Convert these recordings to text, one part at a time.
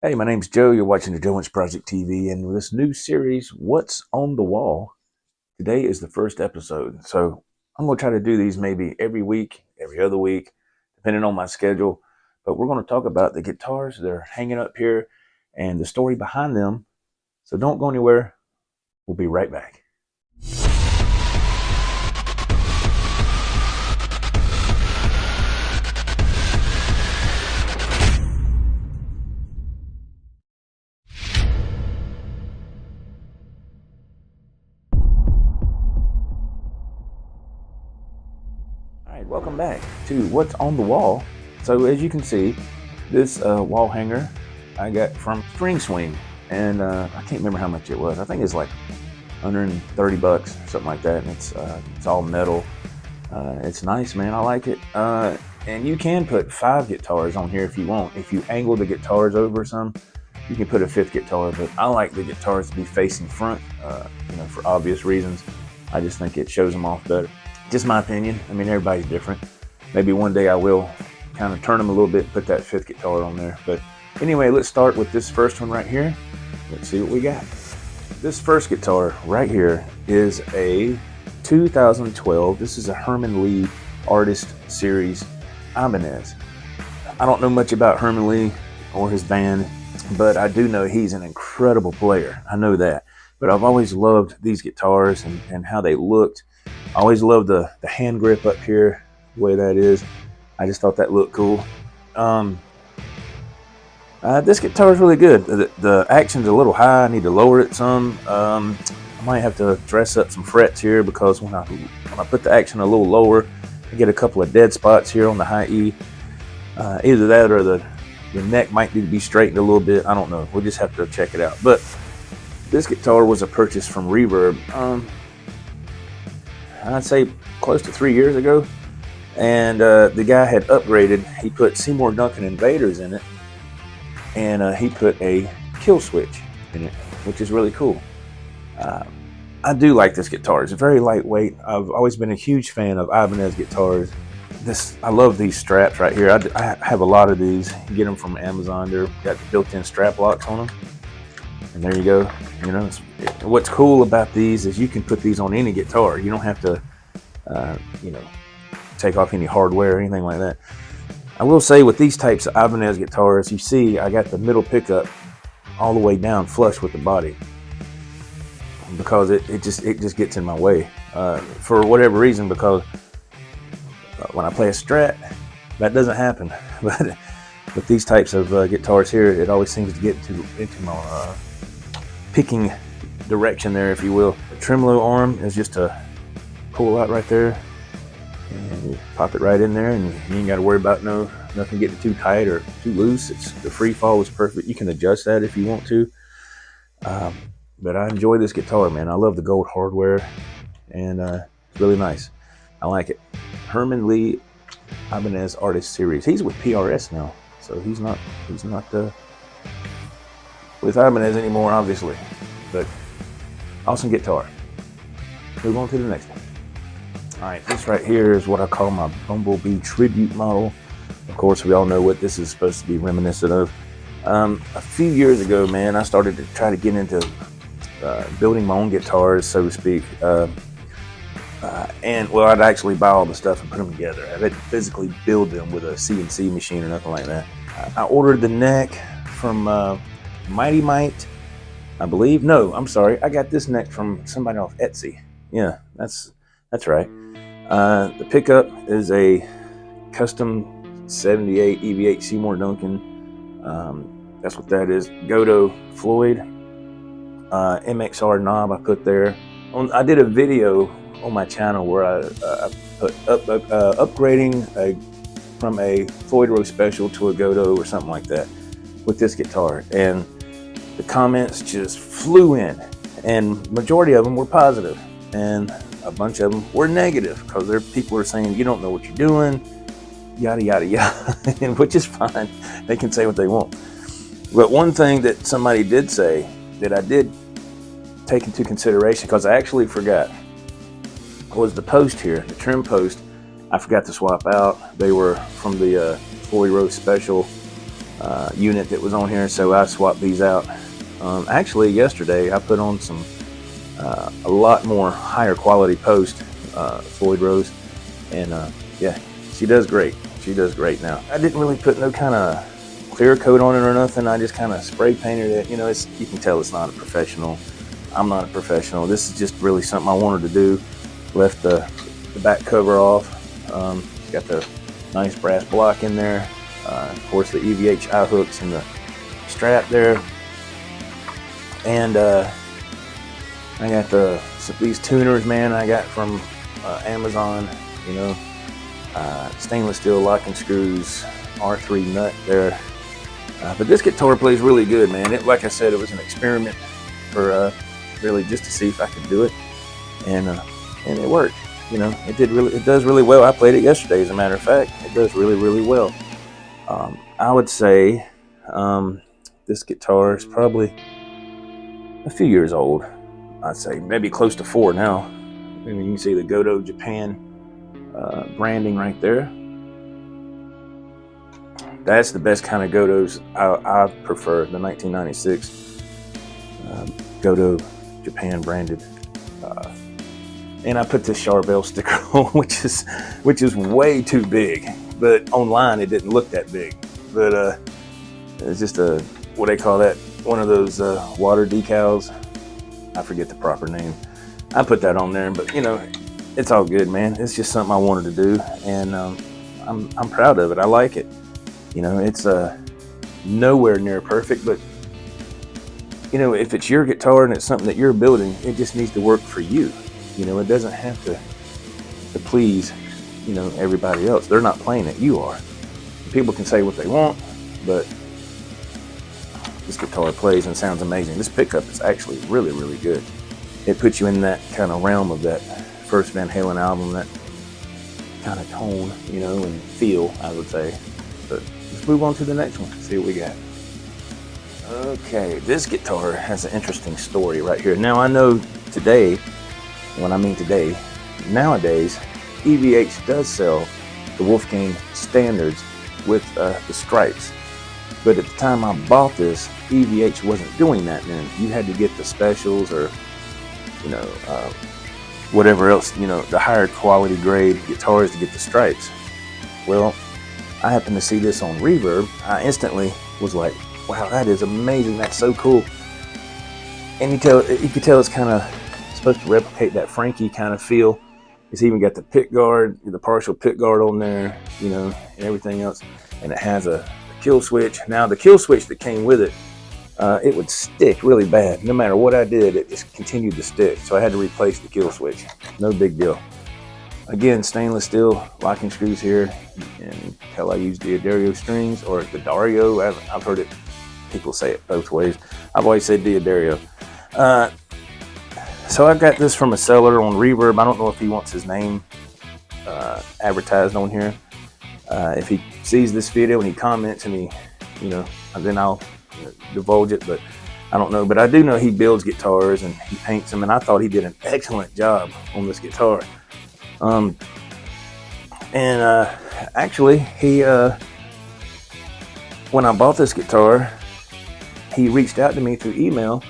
Hey, my name's Joe. You're watching the Joe Wentz Project TV, and this new series, What's on the Wall? Today is the first episode. So I'm going to try to do these maybe every week, every other week, depending on my schedule. But we're going to talk about the guitars that are hanging up here and the story behind them. So don't go anywhere. We'll be right back. All right, welcome back to What's on the Wall. So as you can see, this wall hanger I got from String Swing, and I can't remember how much it was. I think it's like $130, something like that. And it's all metal. It's nice, man. I like it. And you can put 5 guitars on here if you want. If you angle the guitars over some, you can put a 5th guitar. But I like the guitars to be facing front, for obvious reasons. I just think it shows them off better. Just my opinion. I mean, everybody's different. Maybe one day I will kind of turn them a little bit, put that 5th guitar on there. But anyway, let's start with this first one right here. Let's see what we got. This first guitar right here is a 2012. This is a Herman Li Artist Series Ibanez. I don't know much about Herman Li or his band, but I do know he's an incredible player. I know that. But I've always loved these guitars and how they looked. I always loved the hand grip up here, the way that is. I just thought that looked cool. This guitar is really good. The action's a little high. I need to lower it some. I might have to dress up some frets here because when I put the action a little lower, I get a couple of dead spots here on the high E. Either that or the neck might need to be straightened a little bit. I don't know. We'll just have to check it out. But this guitar was a purchase from Reverb. I'd say close to 3 years ago. And the guy had upgraded. He put Seymour Duncan Invaders in it. And he put a kill switch in it, which is really cool. I do like this guitar. It's very lightweight. I've always been a huge fan of Ibanez guitars. I love these straps right here. I have a lot of these. You get them from Amazon. They're got built-in strap locks on them. And there you go. What's cool about these is you can put these on any guitar. You don't have to, take off any hardware or anything like that. I will say with these types of Ibanez guitars, you see I got the middle pickup all the way down flush with the body because it just gets in my way for whatever reason, because when I play a Strat, that doesn't happen. But with these types of guitars here, it always seems to get into my picking direction there, if you will. The tremolo arm is just a pull out right there. And you pop it right in there, and you ain't got to worry about nothing getting too tight or too loose. The free fall was perfect. You can adjust that if you want to. But I enjoy this guitar, man. I love the gold hardware, and it's really nice. I like it. Herman Li Ibanez Artist Series. He's with PRS now, so he's not with Ibanez anymore, obviously. But awesome guitar. Move on to the next one. All right, this right here is what I call my Bumblebee tribute model. Of course, we all know what this is supposed to be reminiscent of. A few years ago, man, I started to try to get into building my own guitars, so to speak. I'd actually buy all the stuff and put them together. I didn't physically build them with a CNC machine or nothing like that. I ordered the neck from Mighty Might, I believe. No, I'm sorry. I got this neck from somebody off Etsy. Yeah, that's right. The pickup is a custom 78 EVH Seymour Duncan. That's what that is. Godo Floyd. MXR knob I put there. I did a video on my channel where I put upgrading from a Floyd Rose Special to a Godo or something like that with this guitar. And the comments just flew in. And majority of them were positive. And a bunch of them were negative because people are saying you don't know what you're doing, yada yada yada, and which is fine. They can say what they want. But one thing that somebody did say that I did take into consideration, because I actually forgot, was the post here, the trim post. I forgot to swap out. They were from the Floyd Rose Special unit that was on here, so I swapped these out. Actually, yesterday I put on some a lot more higher quality post Floyd Rose, and yeah, she does great. She does great now. I didn't really put no kind of clear coat on it or nothing. I just kind of spray painted it. You know, you can tell it's not a professional. I'm not a professional. This is just really something I wanted to do. Left the back cover off. Got the nice brass block in there. Of course, the EVH eye hooks and the strap there. And I got these tuners, man, I got from Amazon, you know, stainless steel locking screws, R3 nut there. But this guitar plays really good, man. Like I said, it was an experiment for really just to see if I could do it, and it worked. You know, it does really well. I played it yesterday, as a matter of fact. It does really, really well. I would say this guitar is probably a few years old. I'd say maybe close to 4 now. I mean, you can see the Godo Japan branding right there. That's the best kind of Godos I prefer, the 1996 Godo Japan branded. And I put this Charvel sticker on, which is way too big. But online it didn't look that big. But it's just what they call that, one of those water decals. I forget the proper name. I put that on there, but you know, it's all good, man. It's just something I wanted to do, and I'm proud of it. I like it. You know, it's nowhere near perfect, but you know, if it's your guitar and it's something that you're building, it just needs to work for you. You know, it doesn't have to please, you know, everybody else. They're not playing it, you are. People can say what they want, but this guitar plays and sounds amazing. This pickup is actually really, really good. It puts you in that kind of realm of that first Van Halen album, that kind of tone, you know, and feel, I would say. But let's move on to the next one, see what we got. Okay, this guitar has an interesting story right here. Now, I know today, when I mean today, nowadays, EVH does sell the Wolfgang Standards with the stripes. But at the time I bought this, EVH wasn't doing that then. You had to get the specials, or, you know, whatever else, you know, the higher quality grade guitars to get the stripes. Well, I happened to see this on Reverb. I instantly was like, wow, that is amazing. That's so cool. And you could tell it's kind of supposed to replicate that Frankie kind of feel. It's even got the pick guard, the partial pick guard on there, you know, and everything else. And it has a kill switch. Now the kill switch that came with it, it would stick really bad. No matter what I did, it just continued to stick. So I had to replace the kill switch. No big deal. Again, stainless steel locking screws here. And tell I use D'Addario strings, or D'Addario. I've heard it, people say it both ways. I've always said D'Addario. So I got this from a seller on Reverb. I don't know if he wants his name advertised on here. If he sees this video and he comments and he, you know, then I'll divulge it, but I don't know. But I do know he builds guitars and he paints them, and I thought he did an excellent job on this guitar. Actually, he when I bought this guitar, he reached out to me through email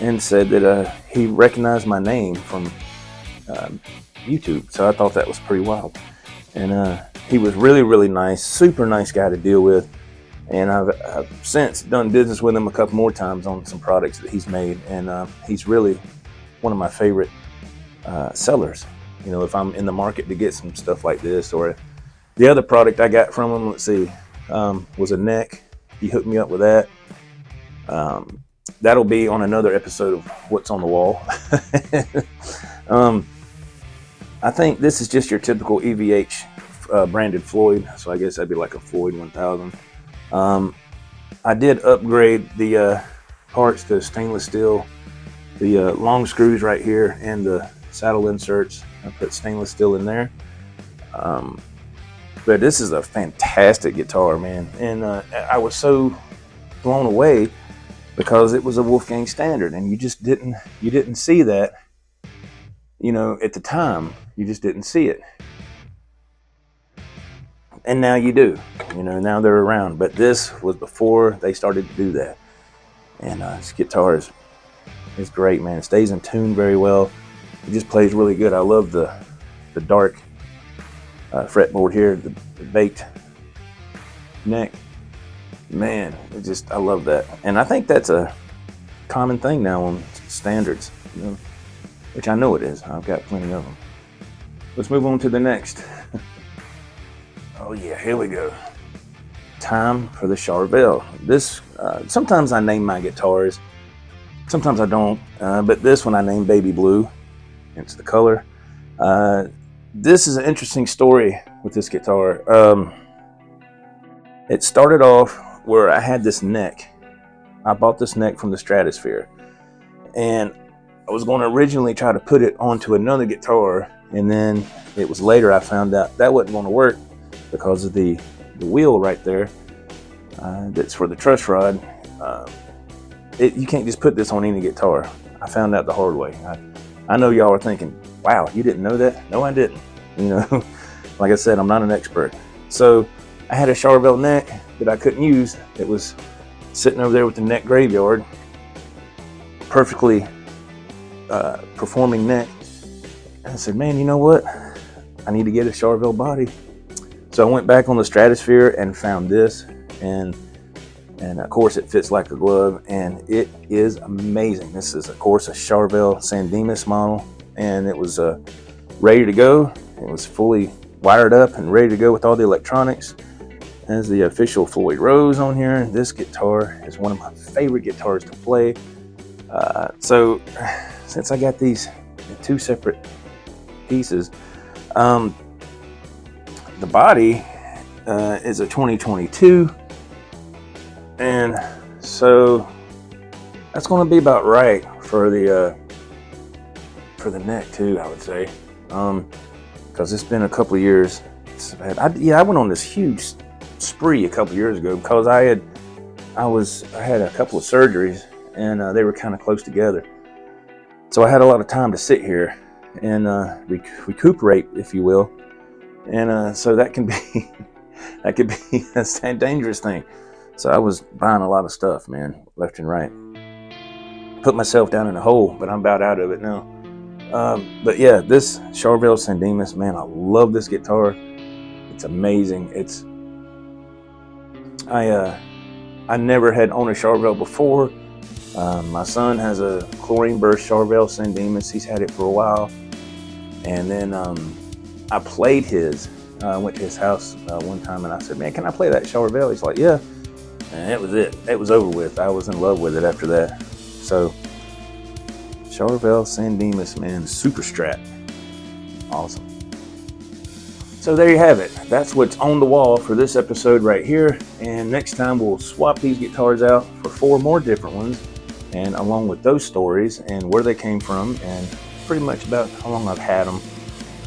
and said that he recognized my name from YouTube. So I thought that was pretty wild. And he was really, really nice, super nice guy to deal with. And I've since done business with him a couple more times on some products that he's made. And he's really one of my favorite sellers. You know, if I'm in the market to get some stuff like this, or the other product I got from him, let's see, was a neck. He hooked me up with that. That'll be on another episode of What's on the Wall. I think this is just your typical EVH branded Floyd, so I guess that'd be like a Floyd 1000. I did upgrade the parts to stainless steel, the long screws right here, and the saddle inserts. I put stainless steel in there. But this is a fantastic guitar, man, and I was so blown away because it was a Wolfgang Standard, and you didn't see that, you know, at the time. You just didn't see it. And now you do, now they're around. But this was before they started to do that. And this guitar is great, man. It stays in tune very well. It just plays really good. I love the dark fretboard here, the baked neck. Man, I love that. And I think that's a common thing now on standards, which I know it is. I've got plenty of them. Let's move on to the next. Oh yeah, here we go. Time for the Charvel. This, sometimes I name my guitars, sometimes I don't, but this one I named Baby Blue. It's the color. This is an interesting story with this guitar. It started off where I had this neck. I bought this neck from the Stratosphere, and I was going to originally try to put it onto another guitar, and then it was later I found out that wasn't going to work because of the wheel right there. That's for the truss rod. You can't just put this on any guitar. I found out the hard way. I know y'all are thinking, wow, you didn't know that? No, I didn't. Like I said, I'm not an expert. So I had a Charvel neck that I couldn't use. It was sitting over there with the neck graveyard. Perfectly performing neck. And I said, man, you know what? I need to get a Charvel body. So I went back on the Stratosphere and found this. And of course it fits like a glove, and it is amazing. This is of course a Charvel San Dimas model, and it was ready to go. It was fully wired up and ready to go with all the electronics. As the official Floyd Rose on here. This guitar is one of my favorite guitars to play. So since I got these in two separate pieces, the body is a 2022, and so that's going to be about right for the neck too, I would say, because it's been a couple of years. I went on this huge spree a couple years ago because I had a couple of surgeries, and they were kind of close together, so I had a lot of time to sit here and recuperate, if you will, and so that can be a dangerous thing. So I was buying a lot of stuff, man, left and right. Put myself down in a hole, but I'm about out of it now. But yeah, this Charvel San Dimas, man, I love this guitar. It's amazing. I never had owned a Charvel before. My son has a chlorine burst Charvel San Dimas. He's had it for a while. And then I played his. I went to his house one time and I said, man, can I play that Charvel? He's like, yeah. And that was it. It was over with. I was in love with it after that. So Charvel San Dimas, man, super Strat. Awesome. So there you have it. That's what's on the wall for this episode right here. And next time we'll swap these guitars out for 4 more different ones, and along with those stories and where they came from and pretty much about how long I've had them,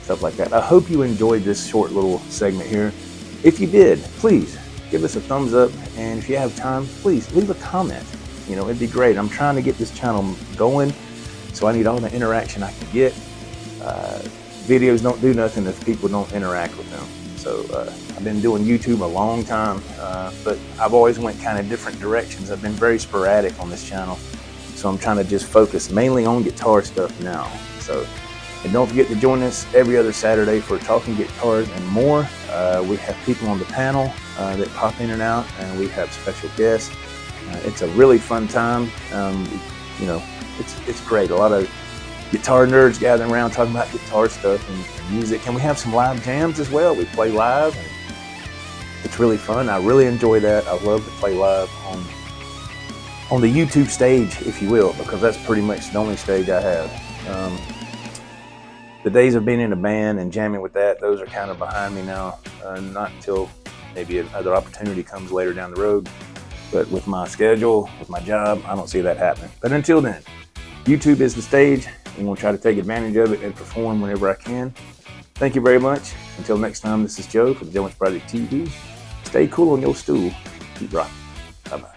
stuff like that. I hope you enjoyed this short little segment here. If you did, please give us a thumbs up, and if you have time, please leave a comment. It'd be great. I'm trying to get this channel going, so I need all the interaction I can get. Videos don't do nothing if people don't interact with them. So I've been doing YouTube a long time, but I've always went kind of different directions. I've been very sporadic on this channel, so I'm trying to just focus mainly on guitar stuff now. So, and don't forget to join us every other Saturday for Talking Guitars and More. We have people on the panel that pop in and out, and we have special guests. It's a really fun time. It's great. A lot of guitar nerds gathering around talking about guitar stuff and music, and we have some live jams as well. We play live, and it's really fun. I really enjoy that. I love to play live on the YouTube stage, if you will, because that's pretty much the only stage I have. The days of being in a band and jamming with that, those are kind of behind me now. Not until maybe another opportunity comes later down the road. But with my schedule, with my job, I don't see that happening. But until then, YouTube is the stage. I'm going to try to take advantage of it and perform whenever I can. Thank you very much. Until next time, this is Joe from Joe Wentz Project TV. Stay cool on your stool. Keep rocking. Bye-bye.